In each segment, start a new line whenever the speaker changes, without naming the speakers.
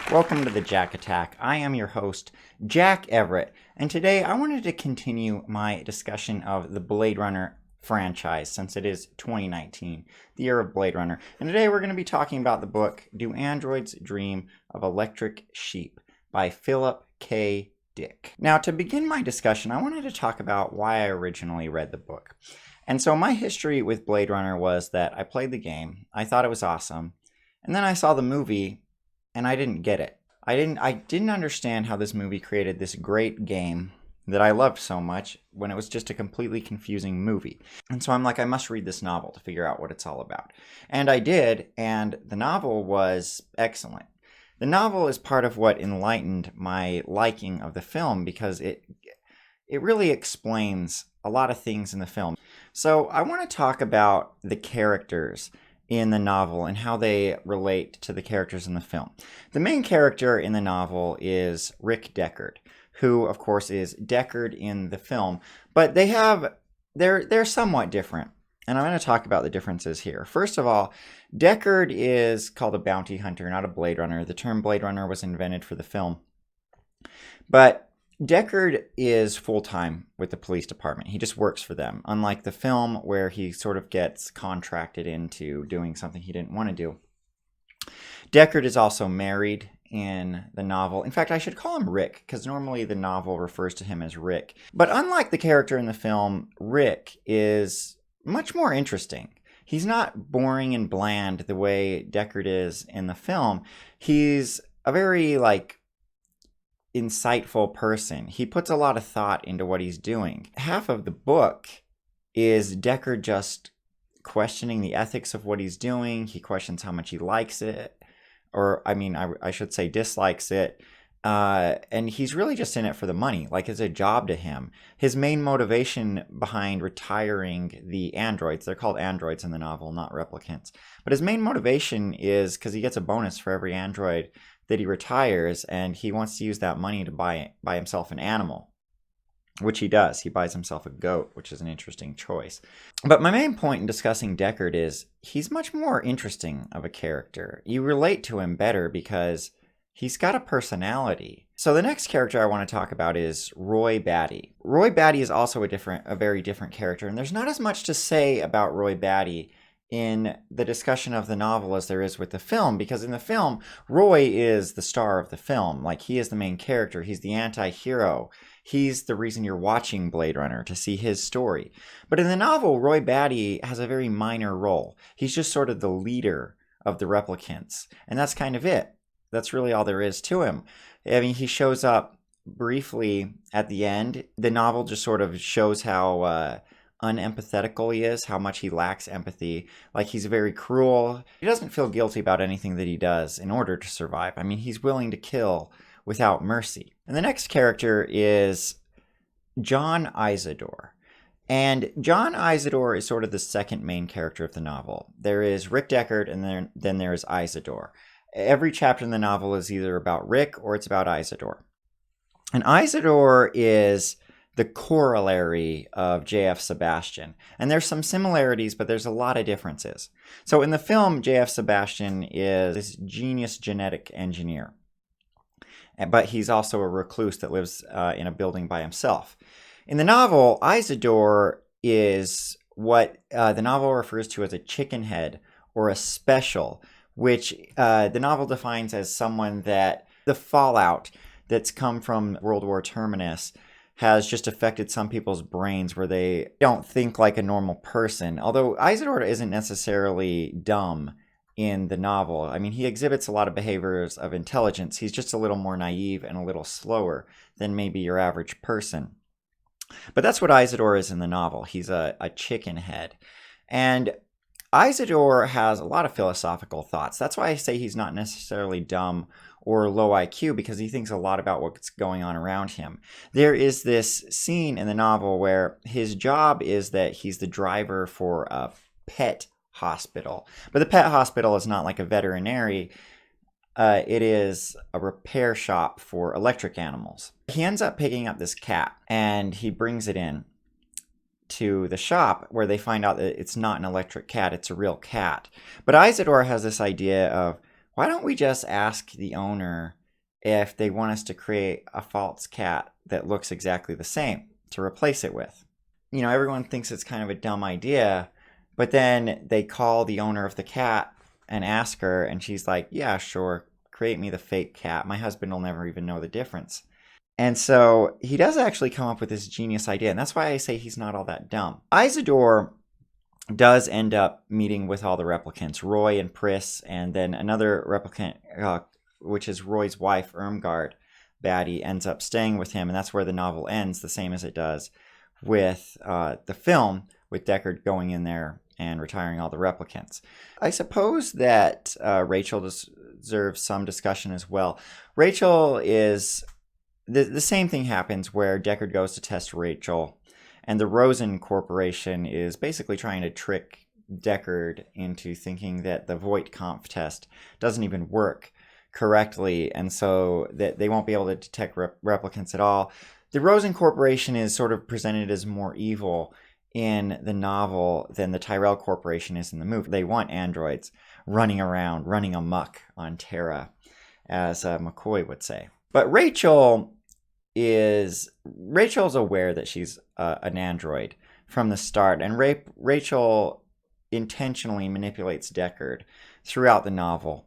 Welcome to the Jack Attack. I am your host, Jack Everett, and today I wanted to continue my discussion of the Blade Runner franchise since it is 2019, the year of Blade Runner. And today we're going to be talking about the book Do Androids Dream of Electric Sheep by Philip K. Dick. Now, to begin my discussion, I wanted to talk about why I originally read the book. And so my history with Blade Runner was that I played the game, I thought it was awesome, and then I saw the movie and I didn't get it. I didn't understand how this movie created this great game that I loved so much when it was just a completely confusing movie. And so I'm like, I must read this novel to figure out what it's all about. And I did, and the novel was excellent. The novel is part of what enlightened my liking of the film because it really explains a lot of things in the film. So I want to talk about the characters in the novel and how they relate to the characters in the film. The main character in the novel is Rick Deckard, who of course is Deckard in the film, but they're somewhat different. And I'm going to talk about the differences here. First of all, Deckard is called a bounty hunter, not a Blade Runner. The term Blade Runner was invented for the film. But Deckard is full-time with the police department. He just works for them, unlike the film where he sort of gets contracted into doing something he didn't want to do. Deckard is also married in the novel. In fact, I should call him Rick, because normally the novel refers to him as Rick. But unlike the character in the film, Rick is much more interesting. He's not boring and bland the way Deckard is in the film. He's a very, insightful person. He puts a lot of thought into what he's doing. Half of the book is Deckard just questioning the ethics of what he's doing. He questions how much he likes it, or I should say dislikes it. And he's really just in it for the money, like it's a job to him. His main motivation behind retiring the androids, they're called androids in the novel, not replicants, but his main motivation is because he gets a bonus for every android that he retires, and he wants to use that money to buy himself an animal, which he does. He buys himself a goat, which is an interesting choice. But my main point in discussing Deckard is he's much more interesting of a character. You relate to him better because he's got a personality. So the next character I want to talk about is Roy Batty. Roy Batty is also a very different character, and there's not as much to say about Roy Batty in the discussion of the novel as there is with the film, because in the film, Roy is the star of the film. Like, he is the main character. He's the anti-hero. He's the reason you're watching Blade Runner, to see his story. But in the novel, Roy Batty has a very minor role. He's just sort of the leader of the replicants, and that's kind of it. That's really all there is to him. I mean, he shows up briefly at the end. The novel just sort of shows how unempathetical he is, how much he lacks empathy. Like, he's very cruel. He doesn't feel guilty about anything that he does in order to survive. I mean, he's willing to kill without mercy. And the next character is John Isidore. And John Isidore is sort of the second main character of the novel. There is Rick Deckard, and then there is Isidore. Every chapter in the novel is either about Rick or it's about Isidore. And Isidore is the corollary of J.F. Sebastian. And there's some similarities, but there's a lot of differences. So in the film, J.F. Sebastian is this genius genetic engineer. But he's also a recluse that lives in a building by himself. In the novel, Isidore is what the novel refers to as a chicken head or a special, which the novel defines as someone that the fallout that's come from World War Terminus has just affected some people's brains where they don't think like a normal person. Although Isidore isn't necessarily dumb in the novel. I mean, he exhibits a lot of behaviors of intelligence. He's just a little more naive and a little slower than maybe your average person. But that's what Isidore is in the novel. He's a chicken head. And Isidore has a lot of philosophical thoughts. That's why I say he's not necessarily dumb or low IQ, because he thinks a lot about what's going on around him. There is this scene in the novel where his job is that he's the driver for a pet hospital. But the pet hospital is not like a veterinary. It is a repair shop for electric animals. He ends up picking up this cat, and he brings it in to the shop where they find out that it's not an electric cat, it's a real cat. But Isidore has this idea of, why don't we just ask the owner if they want us to create a false cat that looks exactly the same to replace it with? Everyone thinks it's kind of a dumb idea, but then they call the owner of the cat and ask her, and she's like, yeah, sure, create me the fake cat. My husband will never even know the difference. And so he does actually come up with this genius idea, and that's why I say he's not all that dumb. Isidore does end up meeting with all the replicants, Roy and Pris, and then another replicant, which is Roy's wife, Irmgard Baddie, ends up staying with him, and that's where the novel ends, the same as it does with the film, with Deckard going in there and retiring all the replicants. I suppose that Rachel deserves some discussion as well. Rachel is... The same thing happens where Deckard goes to test Rachel, and the Rosen Corporation is basically trying to trick Deckard into thinking that the Voight-Kampff test doesn't even work correctly, and so that they won't be able to detect replicants at all. The Rosen Corporation is sort of presented as more evil in the novel than the Tyrell Corporation is in the movie. They want androids running around, running amok on Terra, as McCoy would say. But Rachel's aware that she's an android from the start, and Rachel intentionally manipulates Deckard throughout the novel.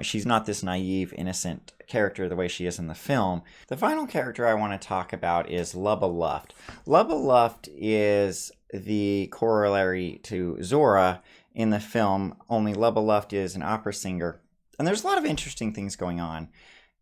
She's not this naive, innocent character the way she is in the film. The final character I want to talk about is Lubba Luft. Lubba Luft is the corollary to Zora in the film, only Lubba Luft is an opera singer. And there's a lot of interesting things going on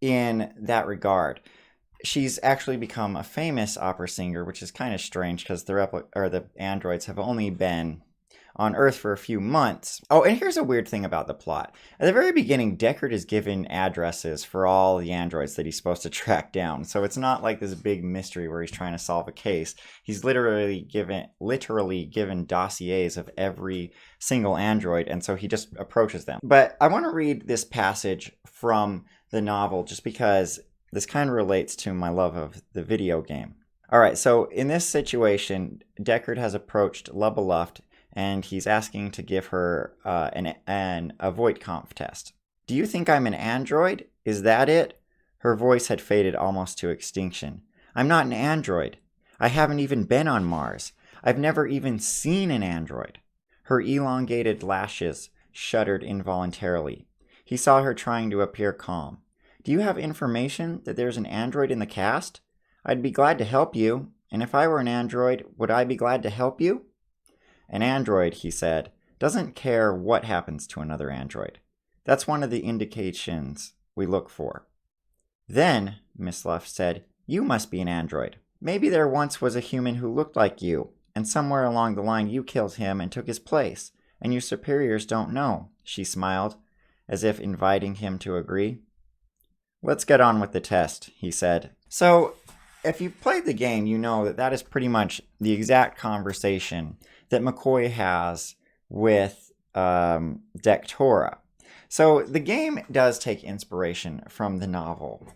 in that regard. She's actually become a famous opera singer, which is kind of strange because the androids have only been on Earth for a few months. Oh, and here's a weird thing about the plot. At the very beginning, Deckard is given addresses for all the androids that he's supposed to track down. So it's not like this big mystery where he's trying to solve a case. He's literally given dossiers of every single android, and so he just approaches them. But I want to read this passage from the novel just because this kind of relates to my love of the video game. All right, so in this situation, Deckard has approached Lubba Luft, and he's asking to give her a Voight-Kampff test. Do you think I'm an android? Is that it? Her voice had faded almost to extinction. I'm not an android. I haven't even been on Mars. I've never even seen an android. Her elongated lashes shuddered involuntarily. He saw her trying to appear calm. Do you have information that there's an android in the cast? I'd be glad to help you, and if I were an android, would I be glad to help you? An android, he said, doesn't care what happens to another android. That's one of the indications we look for. Then, Miss Luft said, you must be an android. Maybe there once was a human who looked like you, and somewhere along the line you killed him and took his place, and your superiors don't know, she smiled, as if inviting him to agree. Let's get on with the test, he said. So, if you've played the game, you know that that is pretty much the exact conversation that McCoy has with Dektora. So the game does take inspiration from the novel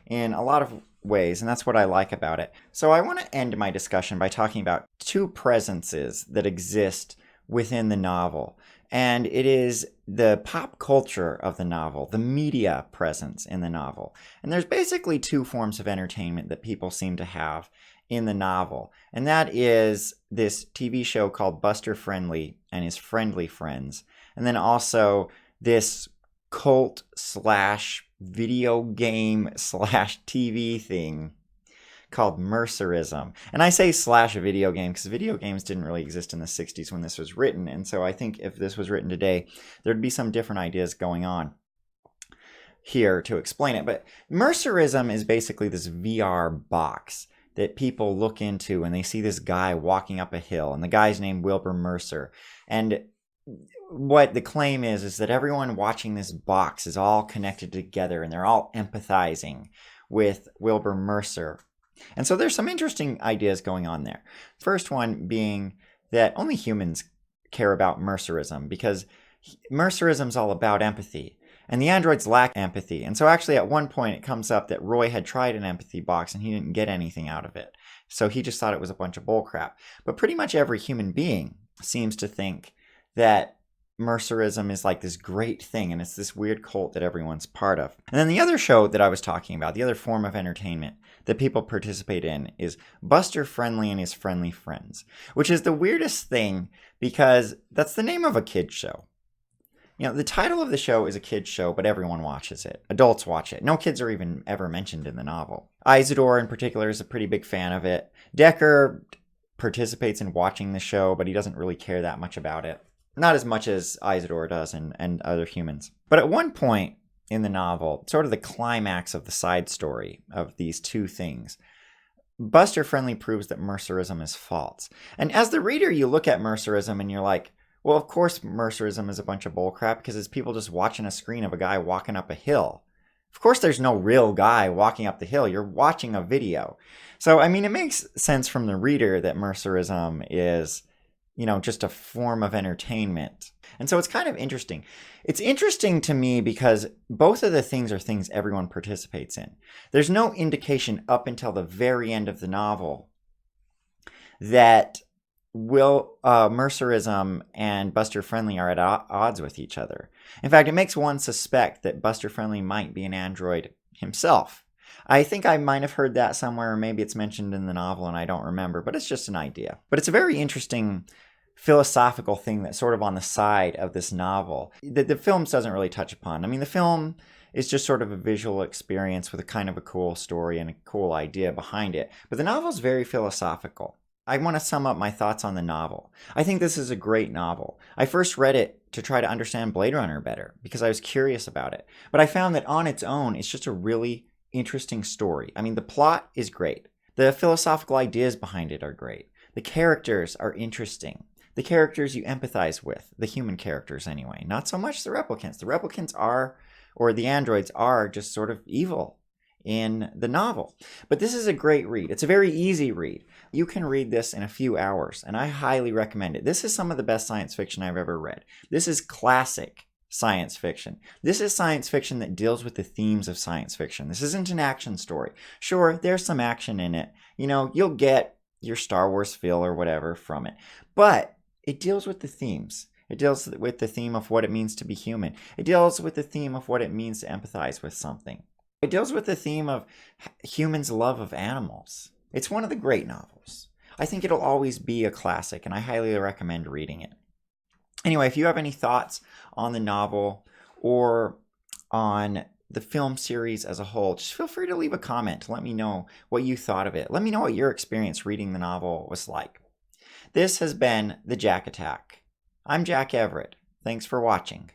in a lot of ways, and that's what I like about it. So I want to end my discussion by talking about two presences that exist within the novel. And it is the pop culture of the novel, the media presence in the novel. And there's basically two forms of entertainment that people seem to have in the novel. And that is this TV show called Buster Friendly and his Friendly Friends. And then also this cult slash video game slash TV thing called Mercerism. And I say slash a video game because video games didn't really exist in the 60s when this was written. And so I think if this was written today, there'd be some different ideas going on here to explain it. But Mercerism is basically this VR box that people look into and they see this guy walking up a hill, and the guy's named Wilbur Mercer. And what the claim is that everyone watching this box is all connected together and they're all empathizing with Wilbur Mercer. And so there's some interesting ideas going on there. First one being that only humans care about Mercerism, because Mercerism's all about empathy. And the androids lack empathy. And so actually at one point it comes up that Roy had tried an empathy box and he didn't get anything out of it. So he just thought it was a bunch of bullcrap. But pretty much every human being seems to think that Mercerism is like this great thing, and it's this weird cult that everyone's part of. And then the other show that I was talking about, the other form of entertainment that people participate in, is Buster Friendly and His Friendly Friends, which is the weirdest thing because that's the name of a kid's show. You know, the title of the show is a kid's show, but everyone watches it. Adults watch it. No kids are even ever mentioned in the novel. Isidore, in particular, is a pretty big fan of it. Decker participates in watching the show, but he doesn't really care that much about it. Not as much as Isidore does and other humans. But at one point in the novel, sort of the climax of the side story of these two things, Buster Friendly proves that Mercerism is false. And as the reader, you look at Mercerism and you're like, well, of course Mercerism is a bunch of bullcrap because it's people just watching a screen of a guy walking up a hill. Of course there's no real guy walking up the hill. You're watching a video. So, I mean, it makes sense from the reader that Mercerism is, you know, just a form of entertainment. And so it's kind of interesting. It's interesting to me because both of the things are things everyone participates in. There's no indication up until the very end of the novel that Mercerism and Buster Friendly are at odds with each other. In fact, it makes one suspect that Buster Friendly might be an android himself. I think I might have heard that somewhere, or maybe it's mentioned in the novel and I don't remember, but it's just an idea. But it's a very interesting philosophical thing that's sort of on the side of this novel that the film doesn't really touch upon. I mean, the film is just sort of a visual experience with a kind of a cool story and a cool idea behind it. But the novel is very philosophical. I want to sum up my thoughts on the novel. I think this is a great novel. I first read it to try to understand Blade Runner better because I was curious about it. But I found that on its own, it's just a really interesting story. I mean, the plot is great. The philosophical ideas behind it are great. The characters are interesting. The characters you empathize with, the human characters anyway, not so much the replicants. The replicants are, or the androids are, just sort of evil in the novel. But this is a great read. It's a very easy read. You can read this in a few hours, and I highly recommend it. This is some of the best science fiction I've ever read. This is classic science fiction. This is science fiction that deals with the themes of science fiction. This isn't an action story. Sure, there's some action in it. You know, you'll get your Star Wars feel or whatever from it. But it deals with the themes. It deals with the theme of what it means to be human. It deals with the theme of what it means to empathize with something. It deals with the theme of humans' love of animals. It's one of the great novels. I think it'll always be a classic, and I highly recommend reading it. Anyway, if you have any thoughts on the novel or on the film series as a whole, just feel free to leave a comment to let me know what you thought of it. Let me know what your experience reading the novel was like. This has been The Jack Attack. I'm Jack Everett. Thanks for watching.